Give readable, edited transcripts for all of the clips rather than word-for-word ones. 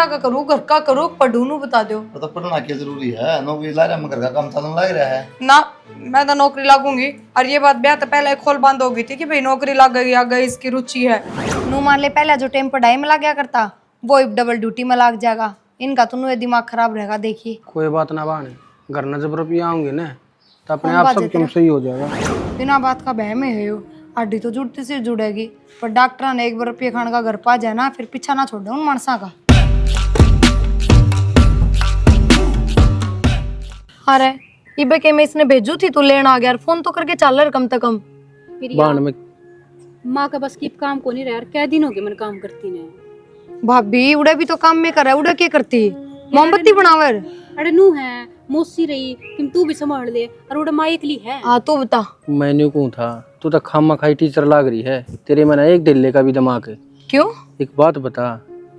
का करूँ, घर का करूँ, पढ़ू नू बता दो। तो पढ़ना क्या जरूरी है, नौकरी ला रहा है मगर का काम चलन लग रहा है ना मैं तो नौकरी लागूंगी। और ये बात ब्याह तो पहले खोल बंद हो गई थी कि भाई नौकरी लग गई, आ गई, इसकी रुचि है। नू मान ले पहले जो टाइम पढ़ाई में लग गया करता वो डबल ड्यूटी में लग जाएगा। इनका तो नू दिमाग खराब रहेगा। देखिए कोई बात ना बाने, घर न जब रुपया आऊंगे ना तो अपने आप सब क्यों सही हो जाएगा। बिना बात का बह में है यो, हड्डी तो जुड़ती से जुड़ेगी। पर डॉक्टर ने एक बार रुपये खाने का घर पा जाए ना, फिर पीछा ना छोड़ दे उन मानसा का। अरे इबे के मैं इसने भेजू थी तू लेना आ गया, फोन तो करके चल रहा कम से कम। बाण में माँ का बस की काम को नहीं रहा यार, क्या दिन हो गए मैंने काम करती ने। भाभी उड़े भी तो काम में करे, उड़े क्या करती मोमबत्ती बनावर। अरे नू है मौसी रही कि तू भी संभाल ले, और उड़ा माँ एकली है। हाँ तू बता। मैंने कहूँ था तू तो खामा खाई टीचर लाग रही है, तेरे में ना एक दिल्ली का भी दिमाग है। क्यों? एक बात बता,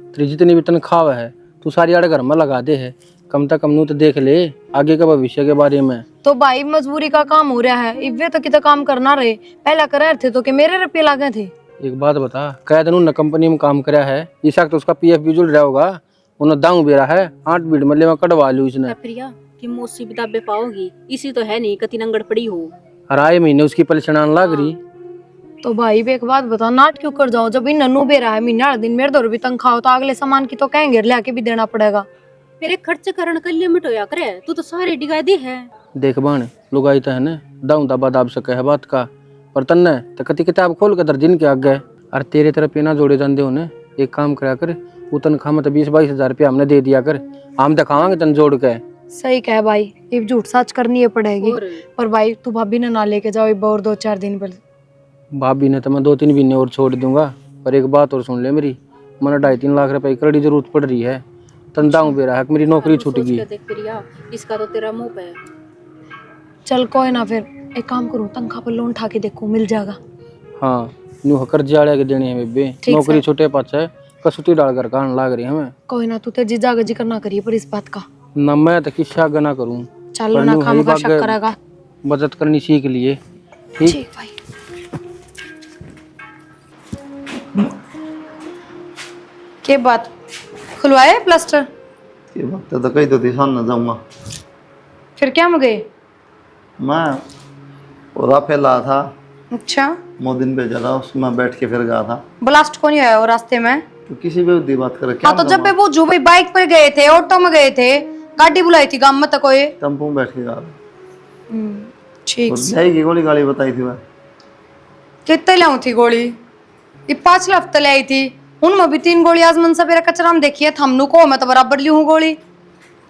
तेरी जितनी भी तनख्वाह है तू सारी आड़े घर में लगा दे है, कम से कम नू तो देख ले आगे का भविष्य के बारे में। तो भाई मजबूरी का काम हो रहा है, इवे तो कितना काम करना रहे। पहला कर थे तो के मेरे रुपये लागे थे। एक बात बता, कह दिन न कंपनी में काम कराया है, इस वक्त उसका पीएफ भी जुड़ रहा होगा, उन्हें दाऊ बेरा है 8 बीट मल्ले में कटवा लू इसने। प्रिया कि मौसी किताबें पाओगी, इसी तो है नहीं कति नंगड़ पड़ी हो। हर आए महीने उसकी परेशान लाग रही। तो भाई भी एक बात बता, नाट क्यों कर जाओ? जब इन नन्नू बेरा है महीना दिन मेरे दौर भी तनख्वाह तो अगले सामान की तो कहेंगे लेके भी देना पड़ेगा। मेरे खर्च करण के लिए मिटोया करे, तू तो सारी डिगा दी है। देख बाण लुगाई तो है न दाऊ दबा दाब सके है बात का, पर तन्ने तो कति किताब खोल के दर्जिन के आगे और तेरे तरफ ना जोड़े जाते हो ने। एक काम करा कर, वो तनख्वाह में तो 20-22 हजार रुपया हमने दे दिया कर, हम दिखावांगे तन जोड़ के। सही कह भाई, ये झूठ सच करनी है पड़ेगी। पर भाई तू भाभी ने ना लेके जाओ एक और 2-4 दिन पर। भाभी ने तो मैं 2-3 महीने और छोड़ दूंगा, पर एक बात और सुन ले मेरी, मैंने 2.5-3 लाख रुपए की जरूरत पड़ रही है, तंदाऊ बेरा है मेरी नौकरी छूट गई। देख प्रिया इसका तो तेरा मुंह पे। चल कोई ना, फिर एक काम करूँ तनख्वाह पर लोन उठा के देखो मिल जाएगा। हाँ न्यू कर्जे आड़े के देने हैं बेबे, नौकरी छोटे पास है, कसुती डालकर कान लाग रही है हमें। कोई ना, तू तो जीजा जिक्र ना करिए पर इस बात का। न मैं तो किस्सा गना करूं, चल ना खाम का शक करेगा। बचत करनी सीख लिए। ठीक भाई। के बात खुलवाए प्लास्टर? ये वक्त तो कहीं तो दिशा न जाऊंगा। फिर क्या में गए? मैं और फैला था। अच्छा मोदिन भेजा था, उसमें बैठ के फिर गया था। ब्लास्ट को नहीं आया वो रास्ते में? तो किसी भी उद्दी बात करे क्या? हाँ तो जब वो जो भाई बाइक पर गए थे, ऑटो में गए थे, गाड़ी बुलाई थी गांव में तो कोई टेम्पो में बैठ के गया। ठीक जाएगी गोली गाली बताई थी वह। कितने लाऊं थी गोली? ये 5 हफ्ते ले आई थी, उनमें भी 3 गोली आजमन सा मेरा कचरा में देखिए थमनू को मैं तो बराबर ली हूँ गोली।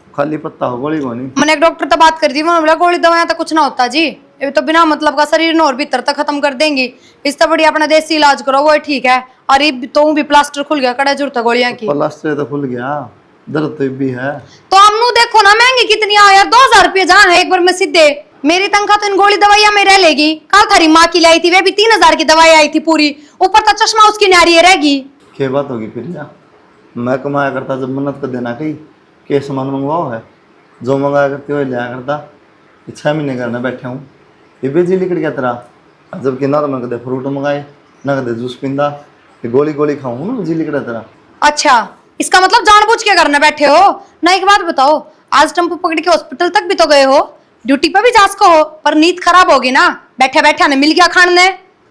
खाली पत्ता हो गोली को नहीं। मैंने एक डॉक्टर तो बात कर दी, उन्होंने बोला गोली दवाइयां तो कुछ ना होता जी, ये तो बिना मतलब का शरीर ने और भीतर तक खत्म कर देंगी, इससे बढ़िया अपना देसी इलाज करो वो ठीक है। और ये तो भी प्लास्टर खुल गया, कड़ा जरूरत है गोलियां की। प्लास्टर तो खुल गया, दर्द तो भी है। तो हमनू देखो ना महंगी कितनी आ यार, 2000 रुपये जान है एक बार में सीधे। मेरी तनख्वाह तो इन गोली दवाइयां में रह लेगी। कल थारी माँ की लाई थी, वे भी 3000 की दवाई आई थी पूरी, ऊपर तो चश्मा उसकी नारी रहेगी। क्या बात होगी फिर यार, मैं कमाया करता जब मन्नत कर देना कहीं के सामान मंगवाओ है, जो मंगाया करते हो लिया करता। 6 महीने करने बैठे हूँ, ये बेजी लिकड़ गया तेरा। जबकि ना तो मैं कदे फ्रूट मंगाए ना कदे जूस पींदा, गोली गोली खाऊं ना जी लिकड़ा तेरा। अच्छा इसका मतलब जानबूझ के करने बैठे हो ना? एक बात बताओ, आज टेम्पो पकड़ के हॉस्पिटल तक भी तो गए हो, ड्यूटी पे भी जा सको हो, पर नींद खराब होगी ना, बैठे बैठे ने मिल गया खाने।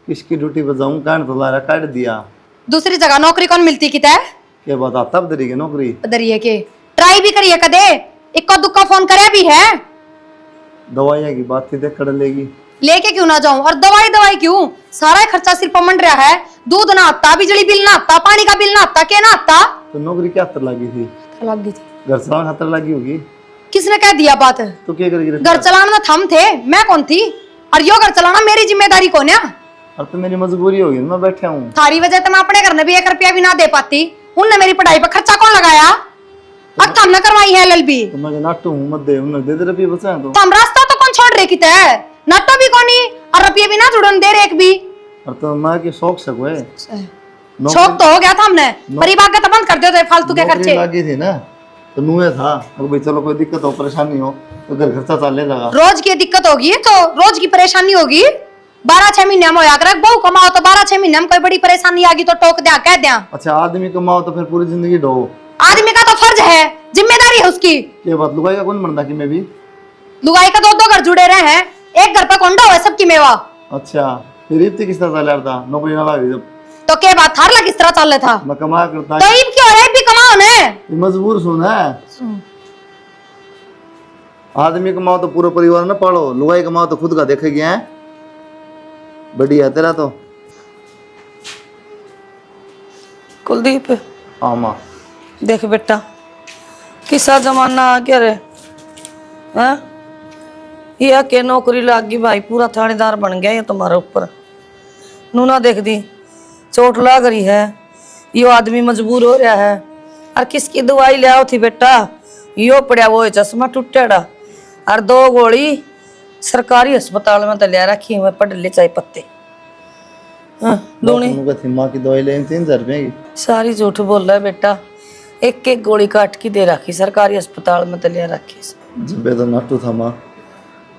किसकी ड्यूटी पर जाऊँ, काट तो लारा काट दिया। दूसरी जगह नौकरी कौन मिलती किता है? क्या बात आता बदरी के नौकरी बदरिए के ट्राई भी करिए कदे, इक्का दुक्का फोन करे भी है। दवाइयाँ की बात थी देख कर लेगी, लेके क्यों ना जाऊं? और दवाई दवाई क्यों, सारा खर्चा सिर पर मंड रहा है। दूध ना आता, बिजली बिल ना आता, पानी का बिल ना आता, क्या ना आता? तो नौकरी क्या हतर लगी थी? लगी थी घर चलाने हतर लगी होगी। किसने कह दिया बात? तो क्या करेगी? घर चलाना थम थे, मैं कौन थी? और यो घर चलाना मेरी जिम्मेदारी कौन है? अब तो मेरी मजबूरी होगी, मैं बैठा हूँ। थारी वजह तो मैं अपने घर में भी 1 रुपया भी ना दे पाती। उनने मेरी पढ़ाई पर खर्चा कौन लगाया? अब तो हमने करवाई है एलएलबी। तो मैं नाटू हूँ मत दे, उन्होंने दे दे रुपये बचा तो हम रास्ता तो कौन छोड़ रहे किते है? नाटो भी कोनी और रुपये भी ना जुड़न दे रहे एक भी। और तो मैं के शौक से कोई शौक तो हो गया था हमने, परिवार का तो बंद कर दिया था फालतू के खर्चे। लगी थी ना तो नुए था, अगर भाई चलो कोई दिक्कत हो परेशानी हो तो घर खर्चा चले जाएगा। रोज की दिक्कत होगी तो रोज की परेशानी होगी। 12-6 महीने में होया करे, बहु कमाओ तो 12-6 महीने में कोई बड़ी परेशानी आ गई तो टोक दिया कह दिया। अच्छा आदमी कमाओ तो फिर पूरी जिंदगी डो। आदमी का तो फर्ज है, जिम्मेदारी है उसकी। ये बात लुगाई का कौन बनता कि मैं भी? लुगाई का दो दो घर जुड़े रहे हैं, एक घर पे कोंडा हुआ है सबकी मेवा। अच्छा, फिर इतनी किस तरह चल रहा था? नौकरी ना लगी जब तो क्या बात थार ला किस तरह चल रहा था? मैं कमाया करता तो ईब क्यों रे, भी कमाओ ने। ये मजबूर सुन है। आदमी कमाओ तो पूरा परिवार ना पालो, लुगाई कमाओ तो खुद का देखेगी हैं। बढ़िया तेरा तो। कुलदीप, हाँ माँ। देख बेटा, किसा जमाना आ गया रे। हैं? ये के नौकरी लाग गई भाई, पूरा थानेदार बन गया ये तुम्हारे ऊपर। नूना देख दी, चोट लाग रही है, यो आदमी मजबूर हो रहा है। और किसकी दवाई ले आओ थी बेटा? यो पड़ा वो चश्मा टूटेड़ा, और 2 गोली सरकारी अस्पताल में तो ले रखी है, पढ़ ले चाहे पत्ते। हाँ, दूनी थी माँ की दवाई लेनी 3000 रुपए की। सारी झूठ बोल रहा है बेटा, एक एक गोली काट के दे रखी सरकारी अस्पताल में तो ले रखी। जब तो नाटू था माँ,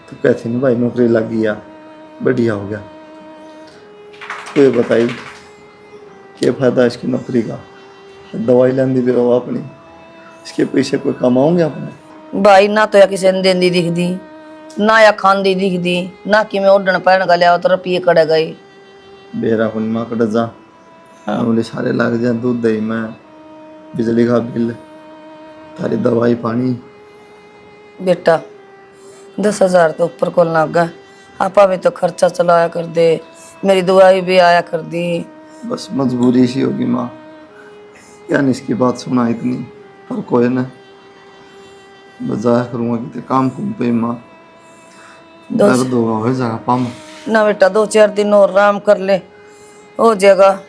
तो कहती ना भाई नौकरी लग गया, बढ़िया हो गया। तो ये बताइए क्या फायदा इसकी नौकरी का? दवाई लेंदी भी रहो अपनी, इसके पैसे कोई कमाओगे अपने? भाई ना तो या किसी ने देंदी दिख दी, ना या खांदी दिख दी, ना कि मैं ओढ़न पहन का लिया तो रुपये कड़े गई। बेरा कुन माँ कट जा, बोले सारे लग जाए, दूध दही में, बिजली का बिल, तारी दवाई पानी। बेटा 10,000 तो ऊपर को लगा, आपा भी तो खर्चा चलाया कर दे, मेरी दवाई भी आया कर दी। बस मजबूरी सी होगी माँ, क्या नहीं इसकी बात सुना इतनी, पर कोई ना, बजाया करूँगा कि काम कुम पे माँ, दर्द होगा हो जाएगा पाम। ना बेटा 2-4 दिन और आराम कर ले, हो जाएगा।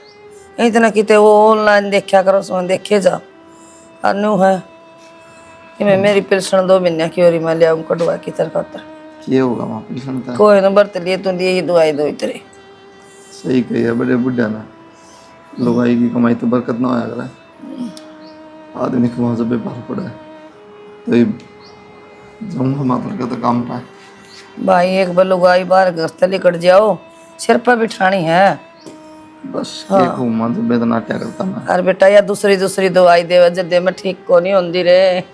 इतना किते वो ऑनलाइन देखा करो, उसमें देखे जा। अनु है कि मैं मेरी पेंशन 2 महीने की और मैं ले आऊँ कटवा की तरह। क्या होगा माँ पेंशन था? कोई ना बरत लिए तो लिए ही दवाई दो इतरे। सही कही है बड़े बुढ़ा ना, लुगाई की कमाई तो बरकत ना आया करे, आदमी कमा जब बेकार पड़ा है तो ये जाऊँगा मातर का तो काम पाए। भाई एक बार लुगाई बाहर घर से लेकर जाओ, सिर पर बिठानी है बस। एक घूमा जब मैं तो नाट्या करता मैं। और बेटा या दूसरी दवाई दे जदे में ठीक को नहीं होंदी रे।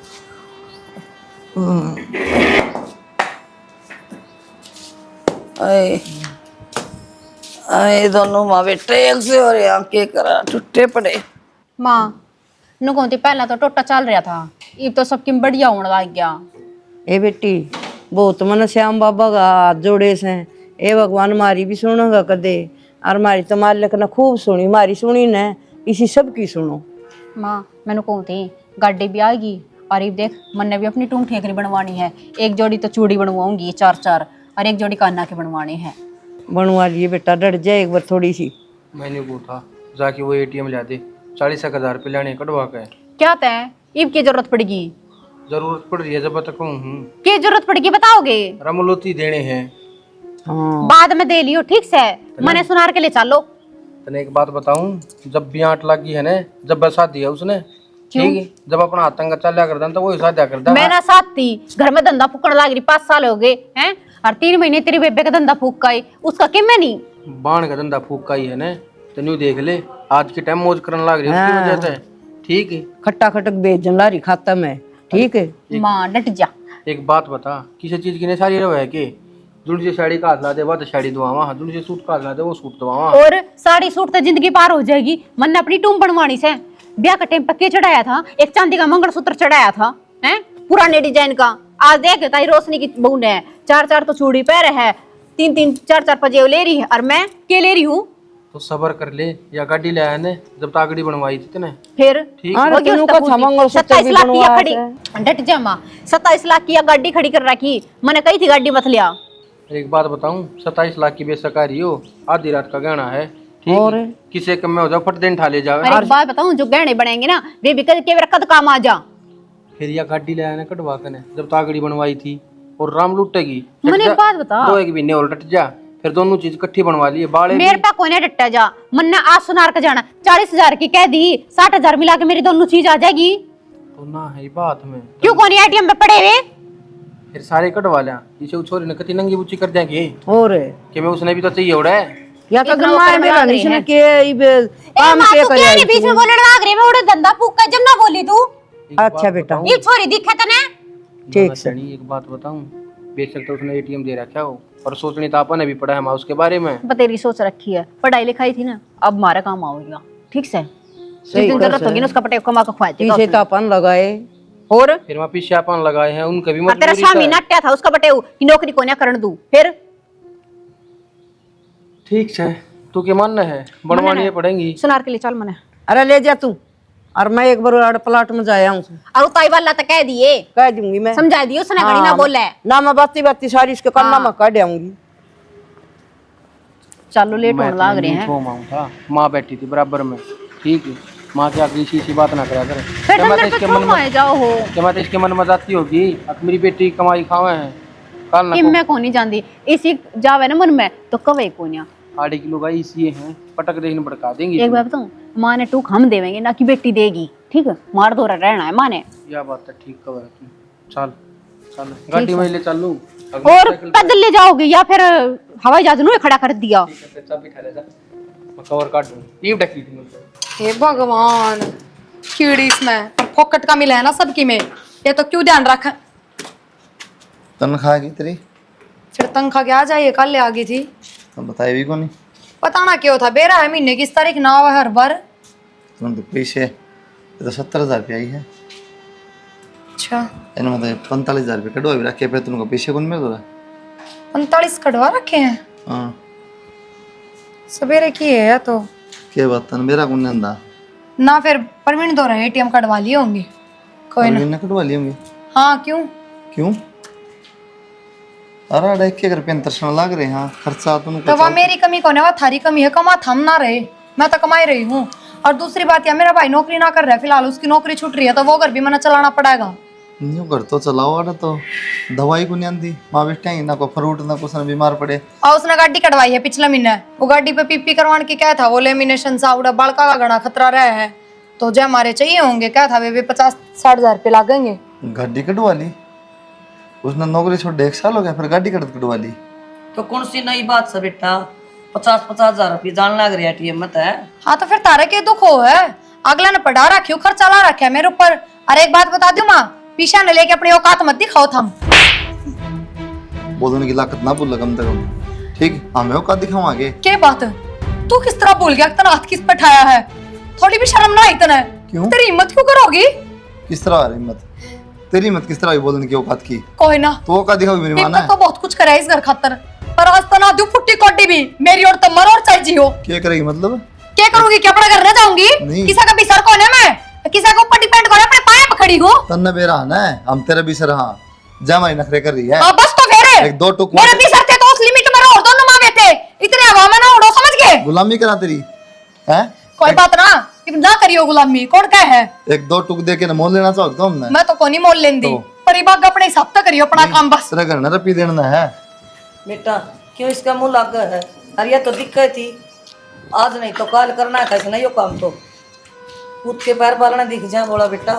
आए आए दोनों माँ बेटे एक से और यहाँ के करा टूटे पड़े। माँ नु कहती पहला तो टोटा चल रहा था, अब तो सबकी बढ़िया होने लग गया। ए बेटी, बहुत मन श्याम बाबा का हाथ जोड़े से, ए भगवान मारी भी सुनोगा कदे, और मारी तो मालिक ने खूब सुनी, मारी सुनी ने इसी सब की सुनो। माँ मैंने कहती गाड़ी भी आएगी, और अब देख मैंने भी अपनी टूंग ठेकरी बनवानी है, एक जोड़ी तो चूड़ी बनवाऊंगी 4-4, और एक जोड़ी कान्ना के बनवाने हैं। बनवा लिए बेटा, डर जाए एक बार थोड़ी सी। मैंने वो था जाके वो ATM ला दे, 40,000 रुपये लेने कटवा के। क्या तय अब की जरूरत पड़ेगी? जरूरत पड़ रही है जब तक हूँ, क्या जरूरत पड़ेगी बताओगे? रमलोती देने हैं। हाँ बाद में दे लियो, ठीक से मैंने सुनार के लिए चलो। तने एक बात बताऊं, जब भी आंट लगी है ना, जब बरसात दिया उसने, ठीक है, जब अपना हाथंगा चल कर तो वो हिसाब दिया करता। मेरा साथ थी, घर में धंधा फूकने लग रही, 5 साल हो गए हैं, और 3 महीने तेरी बेबे का धंधा फूक का उसका क्या मैं नहीं बाण का धंधा फूक का ही है ना, तो न्यू देख ले आज के टाइम मौज करने लग रही है उसकी वजह से, ठीक है। खट्टा खटक बेचन लारी खाता में, ठीक है। माँ डट जा। एक बात बता, किसी चीज की नहीं सारी रहो है कि जुड़ से साड़ी का हाथ ला दे वो तो साड़ी दवावा, जुड़ से सूट का हाथ ला दे वो सूट दवावा। और साड़ी सूट तो जिंदगी पार हो जाएगी। मन ने अपनी टूम बनवानी से, ब्याह का टाइम पक्के चढ़ाया था, एक चांदी का मंगलसूत्र चढ़ाया था, हैं पुराने डिजाइन का। आज देख ताई रोशनी की बहू ने 4-4 तो चूड़ी पहरे है, 3-3 4-4 पजेब ले रही है, और मैं क्या ले रही हूँ? तो सबर कर ले, या गाड़ी ले आया ने जब ताकड़ी बनवाई थी तने, फिर ठीक हाँ, वो क्यों तेनू उसका का पूछी? मंगलसूत्र 27 भी लाख की बनवाया खड़ी डट जा माँ, 27 लाख की गाड़ी खड़ी कर रखी, मैंने कही थी गाड़ी मत लिया। एक बात बताऊं, 27 लाख की बेसकारी हो, आधी रात का गहना है, ठीक और है? किसी कम में हो जाओ फट दिन ठा ले जावे। और एक बात बताऊं, जो गहने बनेंगे ना वे भी के कद काम आ जा। फिर या गाड़ी ले आया ना कटवा के ने, जब ताकड़ी बनवाई थी, और राम लुटेगी। मैंने एक बात बता, 2 महीने और डट जा, फिर दोनों चीज इकट्ठी बनवा लिए बाले मेरे पे कोई नहीं डटा जा। मन आज सुनार का जाना 40,000 की कह दी, 60,000 मिला के मेरी दोनों चीज आ जाएगी। तो ना है बात में, क्यों कौन ATM में पड़े हुए? फिर सारे कटवा लिया, इसे वो छोरी ने कति नंगी बुच्ची कर देंगे और कि मैं उसने भी तो चाहिए उड़ा है। या तो इतना गमाए ऊपर मेरा लगा रही निशन है। के काम माँ के तू क्या नहीं बीच में बोलने लग रही? मैं उड़े धंधा फूक का जब ना बोली तू। अच्छा बेटा ये छोरी दिखे तने ठीक से सनी एक बात बताऊं, बेशक तो उसने एटीएम दे रखा हो, और सोचनी तो अपन ने भी पढ़ा है उसके बारे में। बतेरी सोच रखी है, पढ़ाई लिखाई थी ना, अब हमारा काम आओगे। ठीक से जिस दिन जरूरत होगी ना उसका पटे कमा के खुआ देगा पीछे तो अपन लगाए और फिर वहाँ पीछे अपन लगाए हैं, उनका भी तेरा मजबूरी स्वामी था। नट्या था उसका बटे कि नौकरी को ना करन दू फिर ठीक है, तू के मानना है बनवानी पड़ेंगी। सुनार के लिए चल मने अरे ले जा तू, और मैं एक बार अड़ प्लाट में जाया हूँ, और उताई वाला तो कह दिए, कह दूंगी मैं, समझा दियो उसने घड़ी ना बोले ना मैं बाती बाती सारी इसके कान्ना में कह दूंगी। चलो लेट मैं होने लाग रहे हैं। तो माँ था, माँ बैठी थी बराबर में, ठीक है, माँ के आगे इसी बात ना करा करे। फिर क्या मैं तो अंदर इसके पे मन में क्यों जाओ हो क्या मैं तो इसके मन में जाती होगी, अब मेरी बेटी कमाई खावे हैं कल ना कि मैं को नहीं जानती, इसी जावे ना मन में तो कवे को नहीं। आधे किलो गाय इसी हैं, पटक देखने भड़का देंगी। एक बात बताऊं, माँ ने टूक हम देवेंगे ना कि बेटी देगी, ठीक है, मार दो रहना है माँ ने। यह बात तो ठीक कह तू, चल चल गाड़ी में ले चलूं और पैदल ले जाओगे या फिर हवाई जहाज ने खड़ा कर दिया। कवर काट दूं, नींव ढकी थी मुझे। हे भगवान, कीड़ी इसमें फोकट का मिला है ना सबकी में, ये तो क्यों ध्यान रखा। तनख्वाह की तेरी फिर तनख्वाह क्या जाइए कल ले आ गई थी, तो बताई भी कौन पता ना क्यों था बेरा है महीने की इस तारीख ना हुआ हर बार। तुम तो पैसे, ये तो 70,000 रुपया आई है, अच्छा इन्हें मतलब 45,000 रुपये कटवा भी रखे, फिर तुमको पैसे कौन मिल रहा 45 कटवा रखे हैं हाँ सवेरे की है तो क्या बात तन मेरा कौन नंदा ना, फिर परवीन दो रहे एटीएम कटवा लिए होंगे कोई ना। मैंने कटवा लिया होंगे। हाँ क्यों, क्यों? अरे अरे के घर पेंटर लाग रहे हैं खर्चा तुमको तो वह मेरी कमी कौन है, वह थारी कमी है, कमा थम ना रहे, मैं तो कमाई रही हूँ। और दूसरी बात यार मेरा भाई नौकरी ना कर रहा है फिलहाल, उसकी नौकरी छूट रही है तो वो घर भी मैंने चलाना पड़ेगा। न्यू घर तो चलाओ, अरे तो दवाई को नहीं आंदी माँ बेटा ही ना को फ्रूट ना कुछ ना बीमार पड़े। और उसने गाड़ी कटवाई है पिछले महीने, वो गाड़ी पे पीपी करवाने की क्या था, वो लेमिनेशन सा उड़ा बड़का का घना खतरा रहा है, तो जो हमारे चाहिए होंगे क्या था वे 50-60 हजार रुपये लागेंगे। गाड़ी कटवा ली उसने, नौकरी छोड़ 1 साल हो गया फिर गाड़ी कटवा ली। तो कौन सी नई बात से बेटा, 50-50 हजार रुपये जान लग रही है एटीएम में तो है। हाँ तो फिर तारे के दुख हो है, अगला ने पढ़ा रखी हो खर्चा ला रखा है मेरे ऊपर। अरे एक बात बता दू माँ, पीछा ने लेके अपनी औकात मत दिखाओ थम। बोलने की लाकत ना भूल कम से कम, ठीक हमें औकात दिखाओ आगे। क्या बात, तू किस तरह भूल गया, तना हाथ किस पे ठाया है, थोड़ी भी शर्म ना आई तने, क्यों? तेरी हिम्मत क्यों करोगी। किस तरह आ रही हिम्मत, तेरी हिम्मत किस तरह हुई बोलने की औकात की, कोई ना, तो औकात दिखाओ मेरी माना हिम्मत है। तो बहुत कुछ करा है इस घर खातर, पर आज तो ना दू फुट्टी कोटी भी मेरी और तो मरो और चाहे जियो। क्या करेगी मतलब? क्या करूंगी, क्या अपना घर न जाऊंगी, नहीं। किसी का भी सर कौन है, मैं किसी के ऊपर डिपेंड कर अपने पाए पकड़ी हूँ। तन्ने बेरा है ना, हम तेरा भी सर हाँ जा हमारी नखरे कर रही है। हाँ बस तो फिर एक दो टुक मेरे भी सर थे तो उस लिमिट में रहो, दोनों माँ बेटे इतने हवा में ना उड़ो, समझ गए। गुलामी करा तेरी है, कोई बात ना, ना करियो गुलामी, कौन क्या है। एक दो टुक दे के न मोल लेना चाहो तो हमने मैं तो कोनी मोल लेंदी, तो। पर ये बात अपने हिसाब से करियो अपना काम बस। तेरा घर न रपी देना है। बेटा क्यों इसका मुंह लग गया है, अरे ये तो दिक्कत थी, आज नहीं तो कल करना था इसने यो काम, तो कूद के पैर पालना दिख जाए। बोला बेटा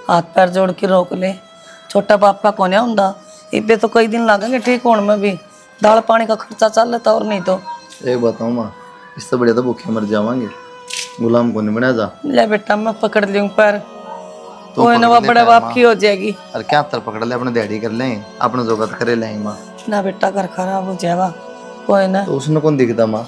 हाथ पैर जोड़ के रोक ले, छोटा पापा कौन है उंडा, इबे तो कई दिन लगेंगे ठीक होने में भी, दाल पानी का खर्चा चल लेता और नहीं तो। एक बताऊँ माँ, इससे बढ़िया तो भूखे मर जावांगे, गुलाम को नहीं बना जा। ले बेटा मैं पकड़ लूँ पैर, तो कोई ना पकड़ ले बड़े पैर, बाप माँ। की हो जाएगी। अरे क्या तर पकड़ ले, अपने दिहाड़ी कर लें, अपने जोगत करे लेंगे माँ। ना बेटा घर खराब हो जाएगा, कोई ना। तो उसने कौन दिखता माँ,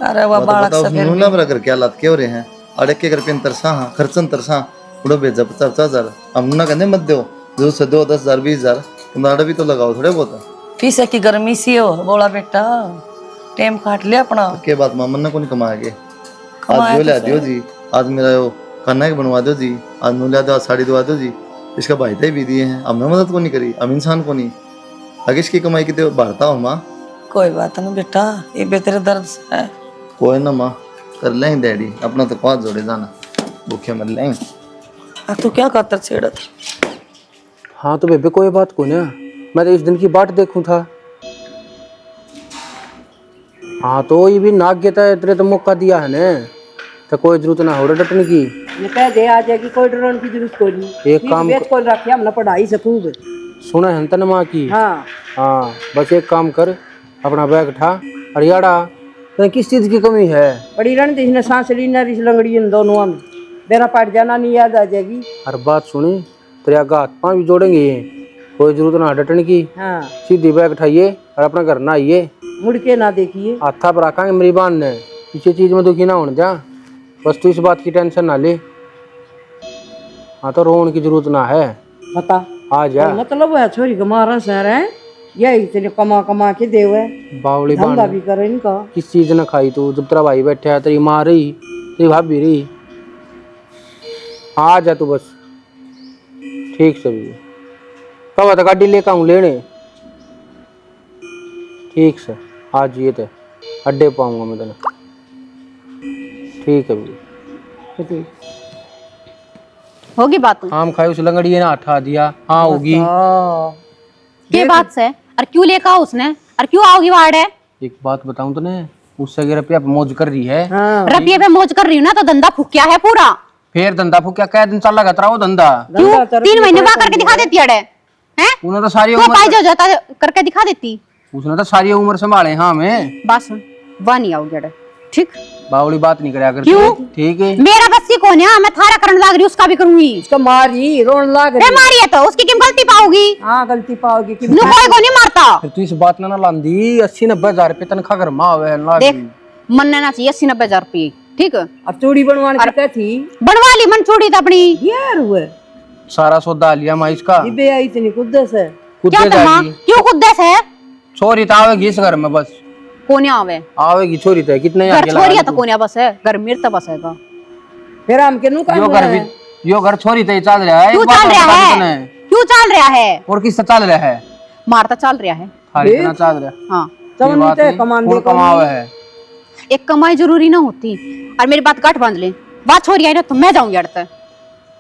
अरे वह बालक बताओ से फिर उसने ना कर क्या हालात क्यों रहे हैं, अड़क के घर पे तरसा हाँ खर्चन तरसा उड़ो भेजा 50,000 हम ना कहने मत दो, जो से 2 10,000 20,000 तुम आड़े भी तो लगाओ थोड़े बहुत। फीस की गर्मी सी हो। बोला बेटा टाइम काट लिया अपना। के बात माँ मन को नहीं कमाएंगे, आज जो ला दियो जी, आज मेरा वो खाना के बनवा दो जी, आज नू ला दो, आज साड़ी दवा दो जी, इसका भाई थे भी दिए हैं, हमने मदद को नहीं करी, हम इंसान को नहीं, आगे इसकी कमाई की तो बढ़ता हो माँ। कोई बात नहीं बेटा, ये बेहतर दर्द से है। कोई ना माँ कर लेंगे डैडी, अपना तो पाँच जोड़े जाना, भूखे मर लेंगे। तू क्या खातर छेड़ा था? हाँ तो बेबे कोई बात को ना, मैं तो इस दिन की बाट देखूं था। हाँ तो ये भी नाग के तेरे तो मौका दिया है ने, तो कोई जरूरत ना हो रहा डटने की। ये कह दे आ जाएगी, कोई डरने की जरूरत कोई नहीं। एक काम बेच को रखे हमने पढ़ाई से खूब। सुना है तन माँ की। हाँ हाँ बस एक काम कर, अपना बैग उठा और याड़ा, तो किस चीज की कमी है? पड़ी रहने इसने सांस ली ना रिस लंगड़ी इन दोनों में। बेरा पड़ जाना नहीं याद आ जाएगी। हर बात सुनी, तेरे आगे हाथ पाँव भी जोड़ेंगे ये, कोई जरूरत ना डटने की। हाँ सीधी बैग उठाइए और अपना घर ना आइए, मुड़ के ना देखिए। हाथा पर रखेंगे मेरी बान ने, किसी चीज में दुखी ना होने जा। बस तू इस बात की टेंशन ना ले। हाँ तो रोने की जरूरत ना है, बता आ जा। मतलब है छोरी का मारा शहर है, यही तेरे कमा कमा के देव है, बावली धंधा बान भी करे इनका। किस चीज ने खाई तू? जब तेरा भाई बैठा है, तेरी माँ रही, तेरी भाभी रही। आ जा तू बस, ठीक से भी कब तक गाड़ी लेकर आऊँ लेने? ठीक से आज ये तो अड्डे पाऊंगा मैं तेने। ठीक है भी, होगी बात तो। आम खाए उस लंगड़ी ने हटा दिया। हाँ होगी। के बात से और क्यों लेकर आओ उसने और क्यों आओगी वार्ड है? एक बात बताऊं तूने, उससे अगर रुपया मौज कर रही है। रुपये पे मौज कर रही हूँ ना तो धंधा फूकिया है पूरा। फिर धंधा फूक क्या दिन चल लगा तेरा वो धंधा? क्यों 3 महीने बाद करके दिखा देती अड़े हैं? उन्होंने तो सारी तो उम्र पाई जो जाता करके दिखा देती। उसने तो सारी उम्र संभाले। हाँ मैं बात सुन, वह नहीं आओगी अड़े, ठीक? बावली बात नहीं कराया करती। क्यों? ठीक है, मेरा बस की कौन है? मैं थारा करने लाग रही उसका भी करूंगी। उसका मारी रोन लाग रही। मारी है तो उसकी किम गलती पाओगी? हाँ गलती पाओगी कि नु कोई को नहीं मारता। फिर तू इस बात ना लांदी। 80-90 हजार रुपये तनखा घर माँ हुए देख मन ना चाहिए 80-90 हजार रुपये, ठीक है? अब चूड़ी बनवाने की क्या थी बनवा ली मन चूड़ी तो अपनी। यार हुए सारा सौदा लिया माँ इसका। जिबे आई इतनी कुद्दस है। खुद क्या दे तो माँ जाएगी। क्यों कुद्दस है? छोरी तो आवेगी इस घर में, बस कोने आवे आवेगी छोरी तो। कितने घर आगे लगा छोरिया ले तो तू। कोने बस है, घर मेर तो बस है का। फिर हम के नु यो घर भी, यो घर छोरी तो ही चल रहा है। क्यों एक बात चल और रहा बता दी है? तूने। क्यों चल रहा है? और किससे चल रहा है? मारता चल रहा है। थारी इतना चल रहा है। हाँ ये बात नहीं, कौन कमावे है? एक कमाई जरूरी ना होती। और मेरी बात गांठ बांध ले, बात छोड़ी आई ना तो मैं जाऊंगी अड़ता।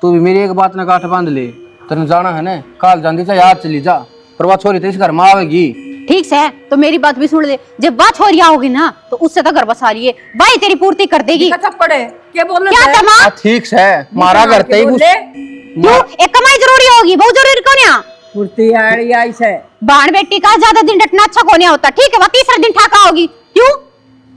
तू भी मेरी एक बात ना गांठ बांध ले। तेने जाना है ना, काल जानी चाहे आज चली जा, पर बात छोरी तो इस घर में आवेगी। ठीक से तो मेरी बात भी सुन ले, जब बात छोरी आओगी ना तो उससे तो घर बसा रही है भाई, तेरी पूर्ति कर देगी। थप्पड़ है क्या बोलना क्या तमा? ठीक है, मारा घर ते ही क्यों? एक कमाई जरूरी होगी, बहुत जरूरी कौन है? फुर्ती आई आई से बाण बेटी का ज्यादा दिन डटना अच्छा कौन होता, ठीक है? वह तीसरा दिन ठाका होगी। क्यों?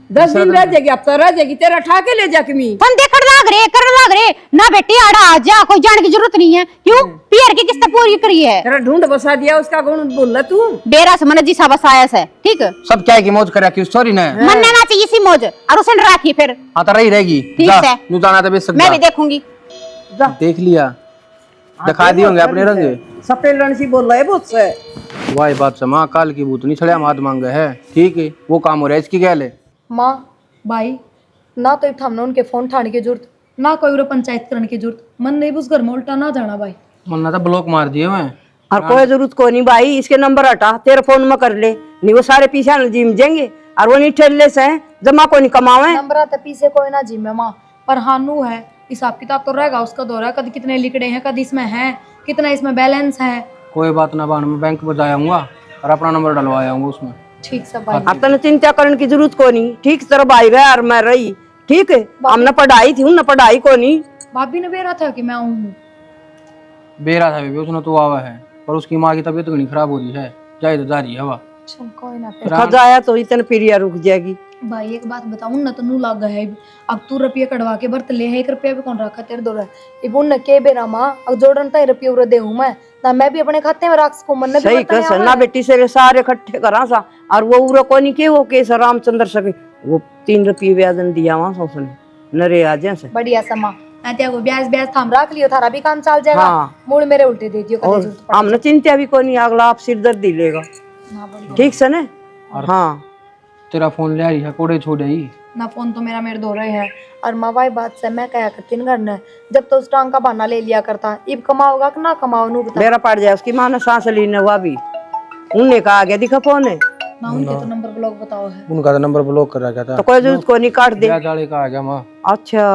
10 दिन रह जाएगी, अब तो रह जाएगी। तेरा ठाके ले जाके मी फन देखड़ लाग रे, कर लाग रे ना बेटी, आड़ा आ जा, कोई जाने की जरूरत नहीं है। क्यों? पियर की किस्त पूरी करी है। तेरा ढूंढ बसा दिया, उसका गुण बोल तू। बेरा से मन जी सा बसाया से, ठीक है? सब क्या है कि मौज करा कि उस छोरी ने। मनना ना चाहिए इसी मौज और उसे राखी फिर। हाँ तो रही रहेगी। ठीक जा, है। नू जाना तो बेशक मैं जा। भी देखूंगी। देख लिया, दिखा दिए होंगे अपने रंग। सपेलन सी बोल रहा है बहुत से। वाही बात से माँ, काल की भूतनी छड़िया मात मांगे है। ठीक है, वो काम हो रहा है, इसकी क्या ले? माँ भाई ना तो हमने उनके फोन ठाने की जरूरत, ना कोई उरे पंचायत करने की जरूरत। मन नहीं उस घर में उल्टा ना जाना भाई। मन्ना तो ब्लॉक मार दिए मैं। और कोई जरूरत को नहीं भाई, इसके नंबर हटा, तेरे फोन में कर ले। नहीं वो सारे पीछे जिम जाएंगे और वो नहीं ठेले से जमा को नहीं कमावे। नंबर तो पीछे कोई ना जिम्मे माँ, पर हानू है हिसाब किताब तो रहेगा उसका दौरा, कद कितने लिखड़े हैं, कद इसमें है, कितना इसमें बैलेंस है। कोई बात ना बान, मैं बैंक में जाऊंगा और अपना नंबर डलवा आऊंगा उसमें। ठीक सब भाई। अब तने चिंता करने की जरूरत को नहीं, ठीक तेरा भाई रहा और मैं रही, ठीक है? हमने पढ़ाई थी, उन्हें पढ़ाई को नहीं। भाभी ने बेरा था कि मैं आऊँ। बेरा था बेबी, उसने तो आवा है, पर उसकी माँ की तबीयत तो नहीं खराब हो रही है, जाए तो जा रही है हवा। चल कोई ना फिर। खजा आया तो इतने पीरिया रुक जाएगी। भाई एक बात बताऊं ना, तो नू लाग है अब तू रुपये कटवा के बर्त ले है, 1 रुपया भी कौन रखा तेरे दो है। इब उन के बेरा माँ अब जोड़न तय रुपये उरे दे हूं मैं ना, मैं भी अपने खाते में राख को मन ने भी सही बताया कस ना बेटी से सारे इकट्ठे करा सा, और वो उरा को नहीं के वो केस रामचंद्र सके वो 3 रुपये ब्याज दिया वहां से उसने नरे आ जैसे। बढ़िया समा मैं तेरे को ब्याज ब्याज थाम रख लियो, थारा भी काम चल जाएगा। हाँ। मूल मेरे उल्टे दे दियो कदे और जरूरत पड़े। हमने चिंता भी को नहीं, अगला आप सिर दर्द लेगा। ना बढ़िया। ठीक से ने? हाँ तेरा फोन ले आ रही है, कोड़े छोड़ आई। ना फोन तो मेरा मेरे दो रहे हैं। और माँ बात से मैं कहा करती न घर ने, जब तो उस टांग का बहाना ले लिया करता, इब कमाओगा कि ना कमाओ नू बता। मेरा पड़ जाए, उसकी माँ ने सांस ली ने हुआ भी, उनने कहा आ गया दिखा फोन है ना उनके तो नंबर ब्लॉक बताओ है। उनका तो नंबर ब्लॉक कर रखा था। तो कोई जरूरत को नहीं, काट दे। ब्याज वाले का आ गया माँ। अच्छा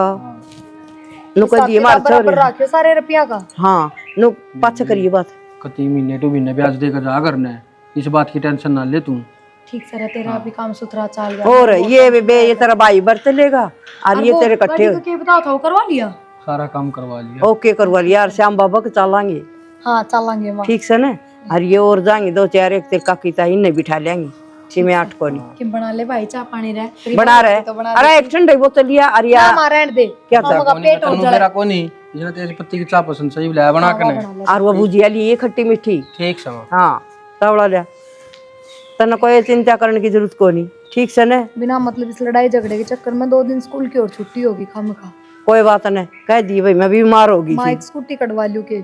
नुको हिसाब दिए किताब मार बराबर छोरी। रखियो सारे रुपया का। हाँ नु पाछे करिए बात। कती महीने टू महीने ब्याज देकर जा करना है, इस बात की टेंशन ना ले तू। ठीक से रह, तेरा भी काम सुथरा चल गया। और ये बे ये तेरा भाई बरत लेगा और ये तेरे गाड़ी इकट्ठे का के बताओ था वो करवा लिया। सारा काम करवा लिया। ओके करवा लिया यार, श्याम बाबा के चलाएंगे हाँ चलेंगे माँ। ठीक से ना। और ये और जाएंगे 2-4 एक तेरे काकी ताई ने बिठा लेंगे। छी में 8 को नहीं कि बना ले भाई चाह पानी रह बना रहे। अरे एक ठंडे बोतल लिया अरे यार हमारा रहने दे क्या था का पेट और जला मेरा कोनी इतना तेज पत्ती की चाय पसंद सही लाया बना के ने और वो भुजिया ली खट्टी मीठी। ठीक समा हाँ तवड़ा लिया तना कोई चिंता करने की जरूरत को नहीं। ठीक से न बिना मतलब इस लड़ाई झगड़े के चक्कर में 2 दिन स्कूल की और छुट्टी होगी खामखा। कोई बात नहीं कह दी भाई मैं बीमार होगी माँ एक स्कूटी कटवा लूं के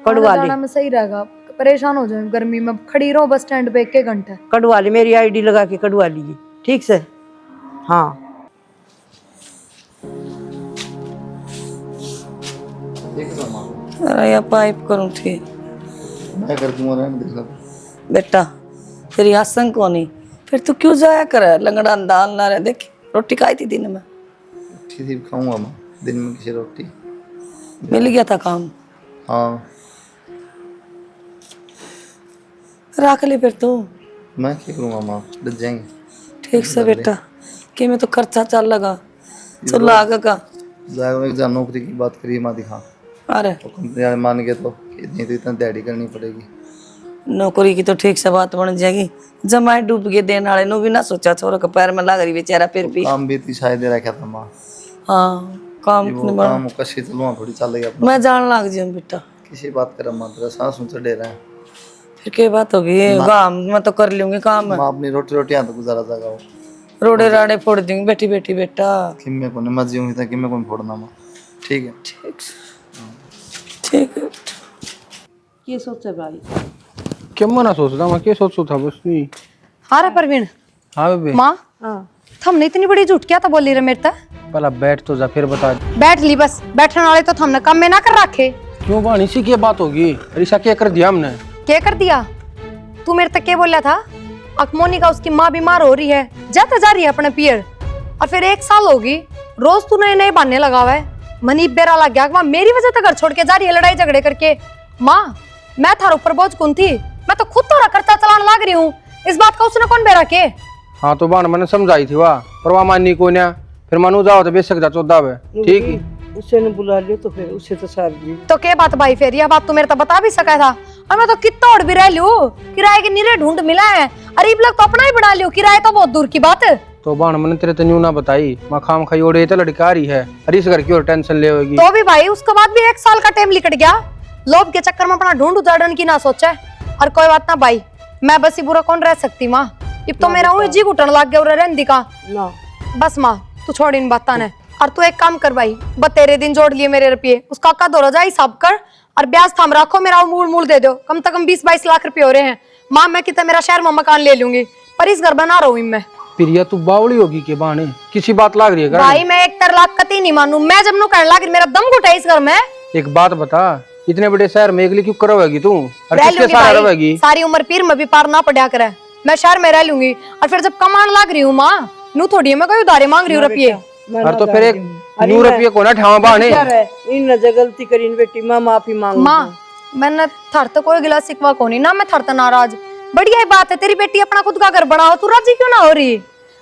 कटवा आने ली जाना में सही रहेगा। परेशान हो जाऊं गर्मी में खड़ी रहो बस स्टैंड पे 1 घंटे। कटवा ली मेरी आईडी लगा के कटवा लीजिए ठीक से। हाँ अरे या पाइप करूँ थी मैं कर दूंगा रहने दे सब। बेटा तेरी आसन को नहीं फिर तू क्यों जाया कर लंगड़ा दाल ना रहे। देख रोटी खाई थी दिन में ठीक थी खाऊंगा माँ दिन में किसी रोटी मिल गया था काम। हाँ रख ले फिर तू मैं क्या करूँगा माँ डर जाएंगे। ठीक से बेटा कि मैं तो खर्चा चल लगा चल आगे का जाएगा एक नौकरी की बात करिए माँ दिखा अरे तो कंपनी वाले मान गए तो नहीं तो इतना दिहाड़ी करनी पड़ेगी। नौकरी की तो ठीक से बात बन जाएगी। जमाए डूब गए देने वाले नु भी ना सोचा छोरा के पैर में लग रही बेचारा फिर भी। काम भी इतनी शायद दे रखा था माँ। हाँ काम वो काम कशी चलवा थोड़ी चल गया अपना मैं जान लग जाऊँ बेटा किसी बात कर माँ तेरा सांस ऊंचा डे रहा है। फिर क्या बात होगी काम मैं तो कर लूंगी काम माँ अपनी रोटी रोटी यहाँ तो गुजारा जागा रोड़े राड़े फोड़ दूंगी बैठी बैठी बेटा। किम्मे को मत जीऊंगी तो किम्मे को फोड़ना माँ ठीक है। ठीक है ये सोचे भाई क्या मना सोचता मैं क्या सोचू था बस नहीं। हाँ रे परवीन। हाँ बेबे माँ थमने इतनी बड़ी झूठ क्या था बोली रे मेरे तक। पहला बैठ तो जा फिर बता बैठ ली बस बैठने वाले तो थमने कम में ना कर रखे। क्यों बाण इसी की बात होगी रिशा क्या कर दिया हमने। क्या कर दिया तू मेरे तक क्या बोला था। अकमोनी का उसकी माँ बीमार हो रही है जाता जा रही है अपने पियर और फिर 1 साल होगी रोज तू नए नए बहाने लगा हुआ है। मनी बेरा लग गया मेरी वजह से घर छोड़ के जा रही है लड़ाई झगड़े करके। माँ मैं थारे ऊपर बोझ कौन थी मैं तो खुद तो करता चलाने लग रही हूँ इस बात का उसने कौन बेरा के। हाँ तो बाण मैंने समझाई थी वाह पर वहाँ माननी को ना फिर मानू जाओ तो बेशक जा 14 है ठीक है। उसे ने बुला लियो तो फिर उससे तो सार दी तो क्या बात भाई फिर यह बात तो मेरे तो बता भी सका था और मैं तो कितना और भी रह लू किराए के नीरे ढूंढ मिला है। अरे लोग तो अपना ही बना लियो किराए तो बहुत दूर की बात है। तो बाण मैंने तेरे तन्यू ना बताई माँ खाम खाई ओढ़े तो लड़का आ रही है अरे इस घर की और टेंशन ले होगी। तो भी भाई उसके बाद भी 1 साल का टाइम निकट गया लोभ के चक्कर में अपना ढूंढ उजाड़न की ना सोचा और कोई बात ना भाई मैं बस ही बुरा कौन रह सकती माँ अब तो मेरा जी घुटन लग गया रहने का ना बस माँ तू छोड़ इन बातों ने और तू एक काम कर भाई बतेरे दिन जोड़ लिए मेरे रुपये उसका का दो रजा हिसाब कर और ब्याज थाम रखो मेरा मूल मूल दे दो कम से कम 20-22 लाख रुपए हो रहे हैं। माँ मैं कितना मेरा शहर में मकान ले लूंगी पर इस घर बना रहा हूँ मैं। प्रिया तू बावली होगी के बाणे किसी बात लाग रही है भाई मैं 1 लाख कती नहीं मानू मैं जब नु कहने लगी मेरा दम घुटा इस घर में। एक बात बता इतने बड़े शहर में अगली क्यों करवाएगी तू और रह किसके लूंगी साथ भाई, रहेगी। सारी उम्र पीर में भी पार ना पड़ा करे मैं शहर में रह लूंगी और फिर जब कमान लग रही हूँ माँ नू थोड़ी मैं कोई उधारे मांग रही हूँ रुपये। और तो फिर एक नू रुपये को ना ठावा बाणे इन नजर गलती करी बेटी माँ माफी मांग माँ मैंने थर तो कोई गिला सिकवा को नहीं ना मैं थर तो नाराज बढ़िया ही बात है तेरी बेटी अपना खुद का घर बनाओ तू राजी क्यों ना हो रही।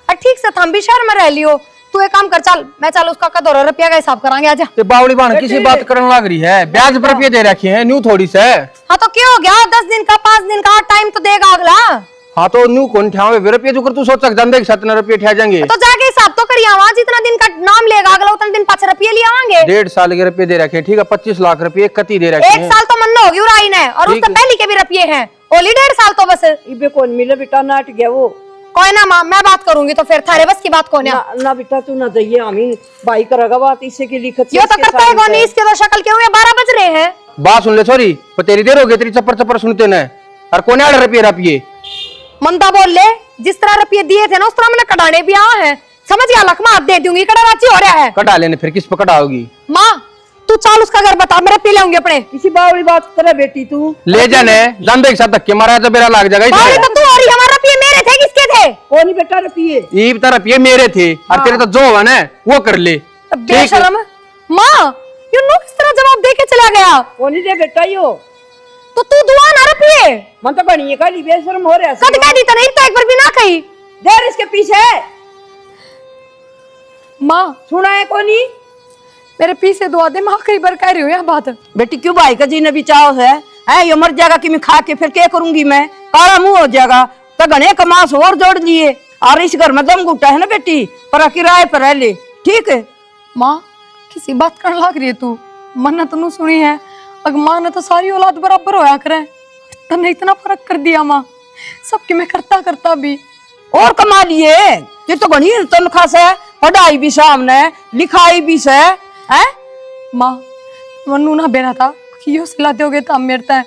और ठीक से थम भी शहर में रह लियो तू एक काम कर चल मैं चल उसका का 2 रुपया का हिसाब करांगे आजा। ये बावली बाण किसी बात करने लग रही है ब्याज पर रुपये दे रखे हैं न्यू थोड़ी से। हाँ तो क्या हो गया 10 दिन का 5 दिन का टाइम तो देगा अगला। हाँ तो न्यू कौन ठावे रुपये जो कर तू सोच सक जानदे 7 रुपये ठा जाएंगे तो जाके हिसाब तो करिए वहां जितना दिन का नाम लेगा अगला उतना दिन 5 रुपये ले आवांगे। 1.5 साल के रुपये दे रखे ठीक है 25 लाख रुपये कति दे रखे 1 साल तो मन्ना होगी उराई ने और उससे पहले के भी रुपये हैं ओली 1.5 साल तो बस इबे कौन मिले बेटा नाट गया वो कोई ना माँ मैं बात करूंगी तो फिर थारे बस की बात कौन है। ना बेटा तू ना जाइए आमीन भाई करेगा बात इससे की लिखत ये तो करता है कौन इसके तो शक्ल के हुए 12 बज रहे हैं। बात सुन ले सॉरी पर तेरी देर हो गई तेरी चप्पर चप्पर सुनते न और कौन 8 रुपये रुपये मंदा बोल ले जिस तरह रुपये दिए थे ना उस तरह मैंने कटाने भी आ है समझ गया लखमा दे दूंगी कड़ा राची हो रहा है। कटा लेने फिर किस पे कटाओगी माँ तू चाल उसका घर बता मेरे पी लेंगे अपने किसी बावली बात करे बेटी तू ले जाने जानदे के साथ धक्के मारा तो मेरा लाग जाएगा बावली तो तू और ही हमारा रुपये मेरे थे किसके थे कौन बेटा रुपये ये तरह रुपये मेरे थे और तेरे तो जो है ना वो कर ले। बेशरम माँ यू नो किस तरह जवाब दे के चला गया। कौन दे बेटा यो तो तू दुआ ना रुपये मन तो बनी है बेशरम हो रहा कद कह दी तो नहीं तो एक बार भी ना कही देर इसके पीछे माँ सुना है कोनी मेरे पीछे दुआ दे माँ कई बार कह रही हूँ यह बात। बेटी क्यों भाई का जी ने भी चाव है ये मर जाएगा कि मैं खा के फिर क्या करूंगी मैं काला मुंह हो जाएगा तो घने कमास और जोड़ लिए। और इस घर में दम घुटा है ना बेटी, पर किराए पर रह ले, ठीक है। माँ किसी बात करने लग रही है तू, मन्ना तू सुनी है, अगर माँ ने तो सारी औलाद बराबर होया करे, तने इतना फर्क कर दिया माँ, सबकी मैं करता करता भी। और कमा लिए, ये तो घनी तनख्वाह से, पढ़ाई भी सामने, लिखाई भी से है। माँ मन्नू ना बेरा था कि यो सिला दोगे तो हम मेरता है,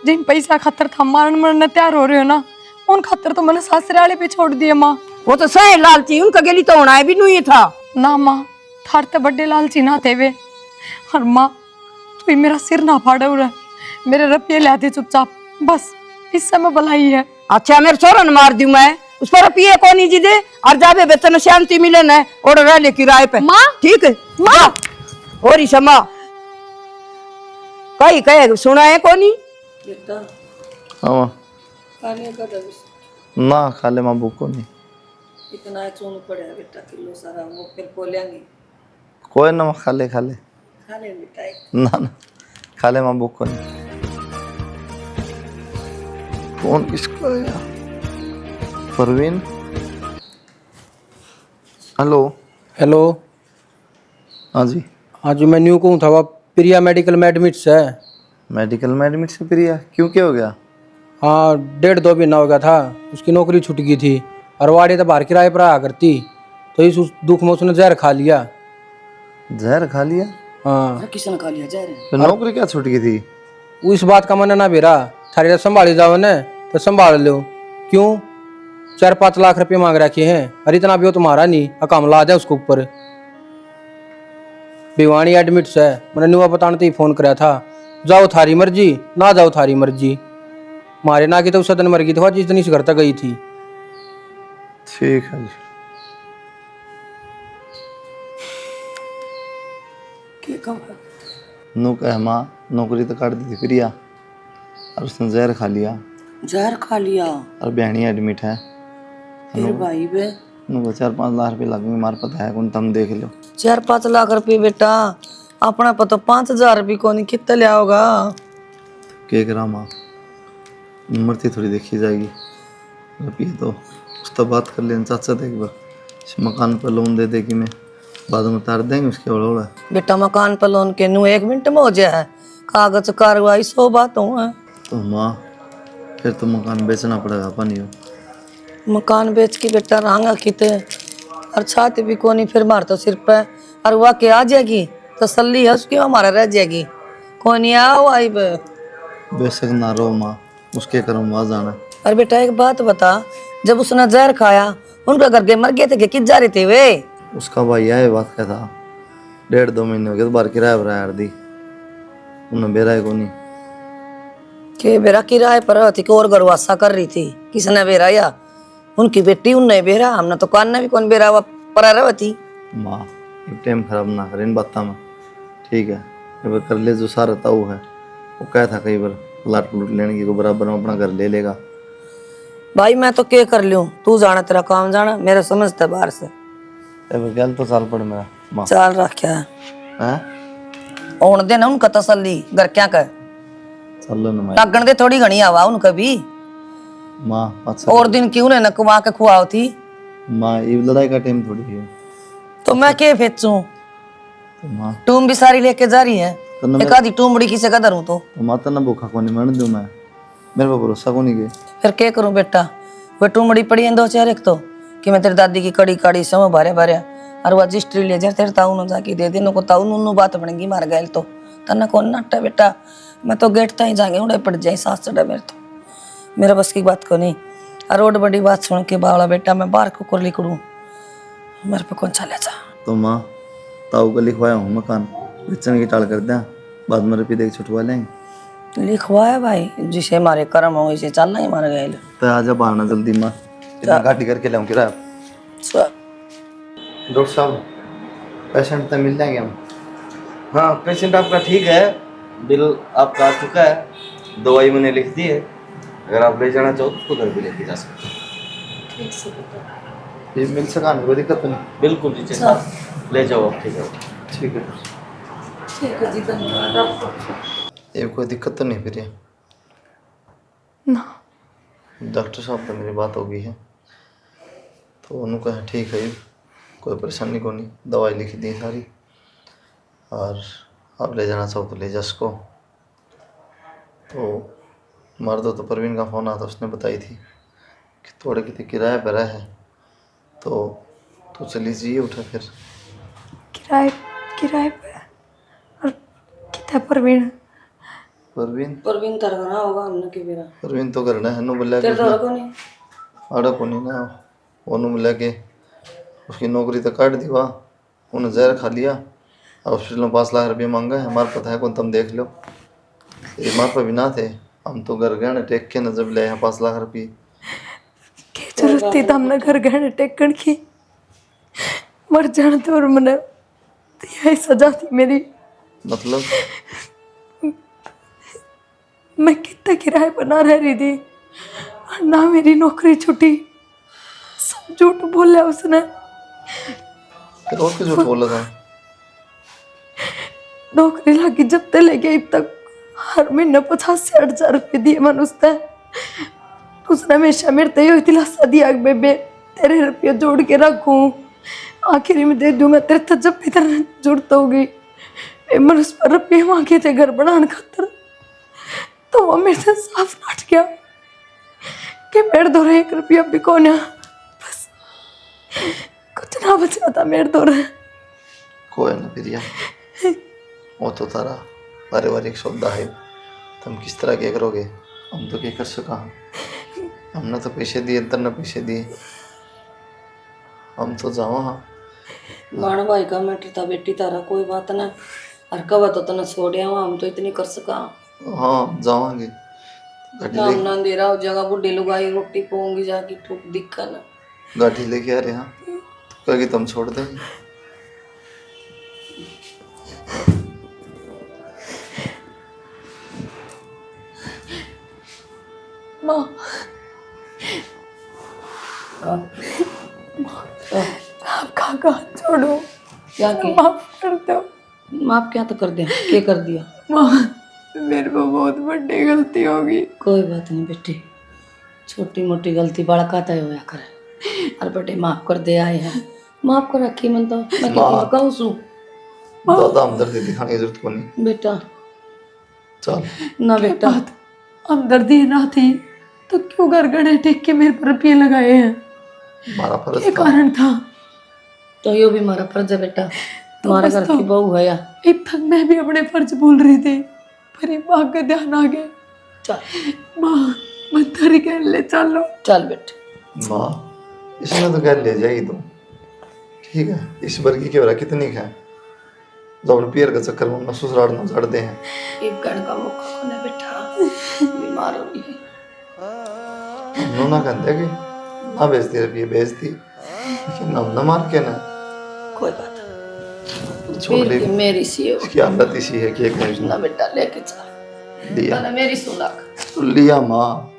जिन पैसा खातर था मारन मरने तैयार हो रहे हो ना, उन खातर तो मैंने सासरे पे छोड़ दिए माँ। वो तो सही लालची, उनका गेली तो होना है भी नहीं था ना माँ, थार तो बड़े लालची ना थे वे। और माँ तू ही मेरा सिर ना फाड़े उरे, मेरे रुपये ले आते चुपचाप, बस इससे मैं भलाई है। अच्छा मेरे छोरा ने मार दी मैं, उस पर पिए कोनी जी दे, और जाबे वेतन शांति मिले न, और रह ले किराए पे। माँ ठीक है माँ, और ही समा कही कहे सुना है कोनी। हाँ माँ। ना खा ले माँ, भूख को नहीं। इतना चून पड़े बेटा, किलो सारा वो फिर बोलेंगे। कोई ना माँ, खा ले खा ले बेटा। ना खा ले माँ, भूख को नहीं। फोन किसका है यार? परवीन। हेलो। हेलो। हाँ जी। हाँ जी, मैं न्यू कहूँ था, वह प्रिया मेडिकल में एडमिट है। मेडिकल में एडमिट से प्रिया, क्यों क्या हो गया? हाँ 1.5-2 महीना हो गया था, उसकी नौकरी छूट गई थी और वाड़ी तो बाहर किराए पर आया करती, तो इस दुख में उसने जहर खा लिया। जहर खा लिया? हाँ। किसने खा लिया जहर? तो नौकरी क्या छूट गई थी? वो इस बात का मन ना बेरा, थारी जब संभाली जाओ न तो संभाल लो, क्यों 4-5 लाख रुपए मांग रखे हैं, और इतना भी हो तुम्हारा नहीं, काम ला दे उसके ऊपर। भिवानी एडमिट है, मैंने नुआ बताने तो ही फोन कराया था, जाओ थारी मर्जी, ना जाओ थारी मर्जी। मारे ना की तो सदन मर गई थी, जिस दिन इस घर तक गई थी। ठीक है जी। नू कह माँ, नौकरी तो काट दी थी प्रिया, और उसने जहर खा लिया। जहर खा लिया? और बहनी एडमिट है। फिर भाई बे नु 4-5 लाख रुपये लगेंगे, मार पता है कौन, तुम देख लो। 4-5 लाख रुपये बेटा, अपना पता 5,000 रुपये को नहीं कितना लिया होगा। के करा माँ, मरती थोड़ी देखी जाएगी। रुपये तो उसका बात कर लेना चाचा थे एक बार, इस मकान पर लोन दे देगी, मैं बाद में उतार देंगे उसके बड़ोड़ा। बेटा मकान पर लोन के नू 1 मिनट में हो जाए, कागज कार्रवाई 100 बात हो। तो माँ फिर तो मकान बेचना पड़ेगा पानी हो। मकान बेच के बेटा रहंगा किते, और छाती भी कोनी फिर मार तो सिर पे, और वह के आ जाएगी तसल्ली है उसकी, हमारा रह जाएगी कोनी आओ आई बे। बेशक ना रो माँ, उसके कर्म वहाँ जाना। और बेटा एक बात बता, जब उसने जहर खाया उनका घर के मर गए थे, किस जा रहे थे वे? उसका भाई आए बात क्या था, 1.5-2 महीने हो गए, तो बार किराया भरा यार दी उन्हें, बेरा है को नहीं के बेरा किराए पर थी, और गरवासा कर रही थी, किसने बेरा या उनकी बेटी उनने बेरा, हमने तो कान ने भी कौन बेरा पर रहती। माँ ये टाइम खराब ना करे इन बातों में, ठीक है? एक बार कर ले जो सारा ताऊ है, वो क्या था कई बार लाट लूट लेने की, को बराबर में अपना घर ले लेगा। भाई मैं तो क्या कर लूं, तू जाना तेरा काम जाना, मेरे समझते बाहर से। गल तो चाल पड़ मेरा माँ। चाल रखा है होने देना उनका तसल्ली, घर क्या कर चलो ना माँ। लगन दे थोड़ी घनी आवा उनका भी, माँ अच्छा और दिन क्यों न कुमा के खुआव थी। माँ ये लड़ाई का टाइम थोड़ी है। तो मैं क्या फेंचूं, तो माँ टूम भी सारी लेके जा रही है, तो न एक आधी टूमड़ी किसे का धरूं तो माता ना भूखा को नहीं मरने दूं मैं, मेरे पर भरोसा को नहीं गए। फिर क्या करूं बेटा, वो टूमड़ी पड़ी है 2-4 एक तो, कि मैं तेरी दादी की कड़ी काड़ी समय भरे भरे, और वह रजिस्ट्री ले जा तेरे ताऊ नु जाके दे दे, को ताऊ नु बात बनेगी मार गए तो तना कौन नाटा बेटा, मैं तो गेट तक ही जाएंगे उड़े पड़ जाए सांस चढ़ा मेरे तो, मेरा बस की बात को नहीं। और रोड बड़ी बात सुन के बावला बेटा मैं बाहर को लिखूं, मेरे पे कौन चले जा। तो माँ ताऊ का लिखवाया हूँ मकान, बेचने की टाल कर दें, बाद में रुपये देख छुटवा लेंगे। लिखवाया भाई, जिसे हमारे कर्म हो इसे चलना ही मार गए। तो आजा बाहर जल्दी माँ, इतना गाड़ी करके लाऊं किराया। डॉक्टर साहब पेशेंट तो मिल जाएंगे हम? हाँ पेशेंट आपका ठीक है, बिल आपका आ चुका है, दवाई मैंने लिख दी है, अगर आप ले जाना चाहो तो उसको घर भी लेके जा सकते हैं। ये मिल सका कोई दिक्कत तो नहीं? बिल्कुल जी साहब ले जाओ आप, ठीक है ठीक है ठीक है जी, धन्यवाद। ये कोई दिक्कत तो नहीं फिर? ना डॉक्टर साहब से मेरी बात हो गई है, तो उन्होंने कहा ठीक है, कोई परेशानी को नहीं, दवाई लिख दी सारी, और आप ले जाना चाहो तो ले जा इसको। तो मर्द तो परवीन का फ़ोन आता, उसने बताई थी कि थोड़े कितने किराए पर है, तो चली जाइए उठा फिर। किराए किराए पे? और कितना परवीन? परवीन तरगना होगा हमने के बेरा। परवीन तो करना है नो बोला तेरे तो को नहीं आड़ा को नहीं ना, ओनू बोला के उसकी नौकरी तो काट दी, वाह उन्हें जहर खा लिया, हॉस्पिटल में 5 लाख रुपये मांगा है। हमारे पता है कौन, तुम देख लो, हमारे पर भी ना थे, हम तो घर गए टेक के न जब ले 5 लाख रुपये। क्या जरूरत थी हमने घर गहने टेकन की? मर जाने तो और मैंने यही सजा थी मेरी। मतलब मैं कितना किराए पर ना रह रही थी, और ना मेरी नौकरी छुटी, सब झूठ बोला उसने। फिर और कुछ झूठ बोला था? नौकरी लगी जब तक लेके अब तक हर महीने 50-60 हजार रुपये दिए मन उसने हमेशा मेरे ते यही दिलासा दिया कि बेबे तेरे रुपये जोड़ के रखूं, आखिरी में दे दूं मैं तेरे तक जब भी तेरे जरूरत होगी। मन उस पर रुपये मांगे थे घर बनाने खातर, तो वो मेरे से साफ नाट गया कि मेरे दो 1 रुपया भी कौन है, बस कुछ ना बचा था मेरे दो। कोई ना प्रिया, वो तो तारा पारिवारिक सौदा है, तुम किस तरह क्या करोगे, हम तो क्या कर सका। हमने तो पैसे दिए, तरने पैसे दिए, हम तो जाओ। हाँ माण भाई का मैटर था बेटी तारा, कोई बात ना, और कब तो तना छोड़िया हम तो इतनी कर सका। हाँ जावांगे, नाम ना दे रहा हो जगह बुढ़ी लुगाई रोटी पोंगी जाके ठुक दिक्का ना। गाड़ी लेके आ रहे। हाँ तो कहेगी तुम छोड़ देंगे। माँ आपका हाथ छोड़ो, क्या के माफ कर दो। माफ क्या तो कर दे, क्या कर दिया? माँ मेरे को बहुत बड़ी गलती होगी। कोई बात नहीं बेटी, छोटी मोटी गलती बड़ा कहता है होया करे, और बेटे माफ कर दे आए हैं, माफ कर रखी मन तो मैं कितनी कहूँ सू। ज्यादा हमदर्दी दिखाने की जरूरत को नहीं बेटा, चल ना बेटा, हमदर्दी ना थी तो क्यों घर गड़े टेक के मेरे पर रुपये लगाए हैं? हमारा फर्ज ये था। कारण था। तो यो भी हमारा फर्ज है बेटा, तुम्हारे घर की बहू है या। अब तक मैं भी अपने फर्ज भूल रही थी, पर ये माँ का ध्यान आ गया। चल माँ मैं तेरी कह ले चलो। चल बेटे। माँ इसमें तो क्या ले जाएगी तुम, ठीक है, इस वर्गी के वरा कितनी है, जब अपने पियर का चक्कर में अपना ससुराल न उजाड़ते हैं। एक गण का मौका खोना बेटा, बीमार हो रही है। नोना कहते कि ना बेचती रुपये बेचती, लेकिन हम न मार के ना कोई बात नहीं, छोड़ फिर दे। भी मेरी सी हो इसकी आदत इसी है कि एक ना बेटा, लेके चल लिया मैंने मेरी सुना। तो लिया माँ।